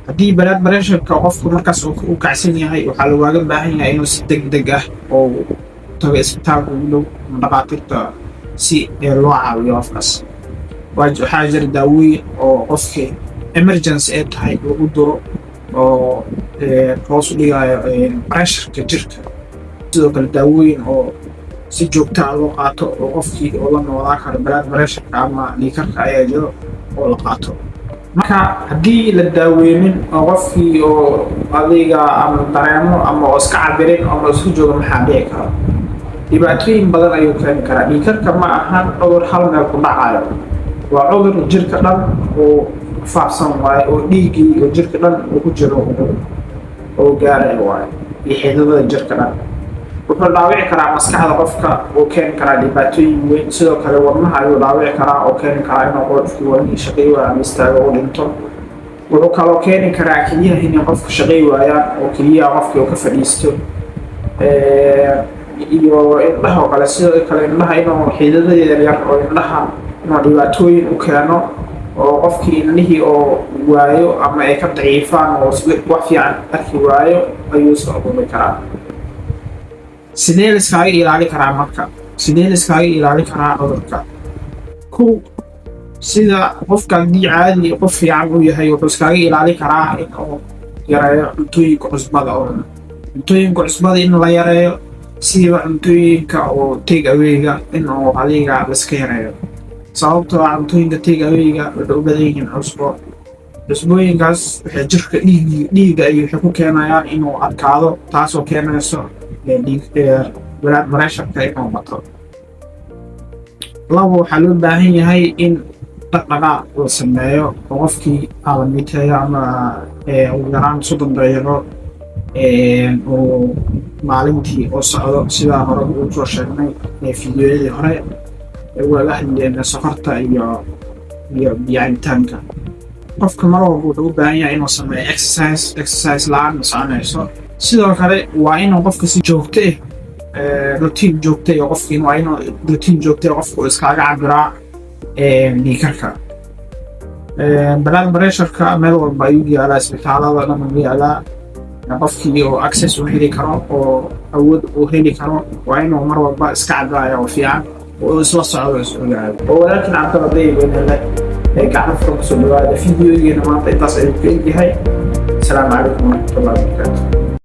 haddii blood pressure-ka qofku markaas uu kacsan yahay waxaa looga baahan yahay inuu si degdeg ah oo tago isbitaalka ugu dhow dhaqaatiirta si loo caawiyo qofkaas. waxaa jira daawooyin oo qofkii emergency ay tahay lagu duro oo hoos u dhigayo pressure-ka jirka. sidoo kale daawooyin oo si joogto ah loo qaato oo qofkii oo la noolaa karo blood pressure-ka ama dhiigkarka ayaa jiro oo la qaato. marka haddii la daaweynin oo qofkii oo adiga ama dareemo ama oo iska cabirin ama isku jooga maxaa dhici kara dhibaatooyin badan ayuu keeni karaa. dhiigkarka ma ahan cudur hal meel ku dhacayo, waa cudur jirka dhan oo faafsan waaye oo dhiiggii oo jirka dhan uu ku jiro oo gaarayo waaye iyo xididada jirka dhan. wuxuu dhaawici karaa maskaxda qofka oo keeni karaa dhibaatooyin weyn. sidoo kale wadnaha ayuu dhaawici karaa oo keeni karaa inuu qofkii wadnihii shaqeey waayo ama istaago u dhinto. wuxuu kaloo keeni karaa keliyaha inay qofka shaqeey waayaan oo keliyaha qofkii uu ka fadhiisto. iyo indhaha oo kale, sidoo kale indhaha inuu xididada yaryar oo indhaha inuu dhibaatooyin u keeno oo qofkii indhihii oo waayo ama ay ka daciifaan oo wax fiican arki waayo ayuu soo abuuri karaa. sidee la iskaga ilaali karaa marka? sidee la iskaga ilaali karaa cudurka? kow, sida qofka haddii caadi qof fiican uu yahay wuxuu iskaga ilaali karaa inuu yareeyo cuntooyinka cusbada oo dhan. cuntooyinka cusbada in la yareeyo, sidiiba cuntooyinka oo take away-ga inuu adiga la iska yareeyo. sababtoo ah cuntooyinka take away-ga waxay u badan yihiin cusbo. cusbooyinkaas waxay jirka dhiigga ay waxay ku keenayaan inuu adkaado, taasoo keenayso blood pressure-ka inuu bato. labo, waxaa loo baahan yahay in dhaqdhaqaaq la sameeyo oo qofkii aalamiteeyo ama ugu yaraan 30 daqiiqo oo maalintii oo socdo, sidaa hore ugu soo sheegnay fiidiyoyadii hore uga hadlayna sokorta iyo cabitaanka. qofka mar walba wuxuu u baahan yahay inuu sameeyo exercise la'aan ma soconayso. sidoo kale waa inuu qofka si joogto routine joogto ah qofkii waa inuu routine joogto ah qofku iskaga cabiraa dhiigkarka. blood pressure-ka meel walba ayuu yaalaa, isbitaalada dhan ayuu yaalaa. qofkii oo access u heli karo oo awood u heli karo waa inuu mar walba iska cabiraayo oo fiican oo isla socdo is ogaado. oo walaalkiin cabdiraday weynale gacmo furan kusoo dhawaada fiidiyogeena maanta intaas ayuu ka egyahay. asalaamu calaykum waraxmatullahi wabarakaatu.